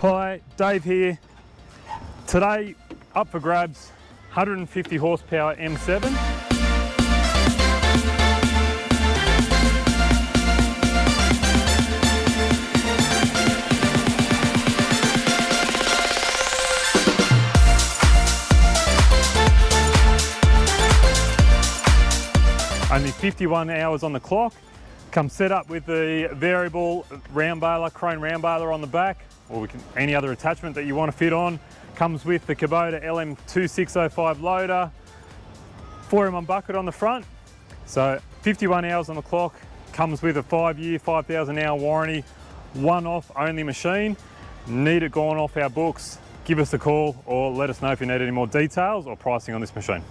Hi, Dave here. Today, up for grabs, 150 horsepower M7. Only 51 hours on the clock. Comes set up with the variable round baler, Krone round baler on the back, or any other attachment that you want to fit on. Comes with the Kubota LM2605 loader, 4-in-1 bucket on the front. So 51 hours on the clock, comes with a 5-year, 5,000 hour warranty, one-off only machine. Need it gone off our books, give us a call or let us know if you need any more details or pricing on this machine.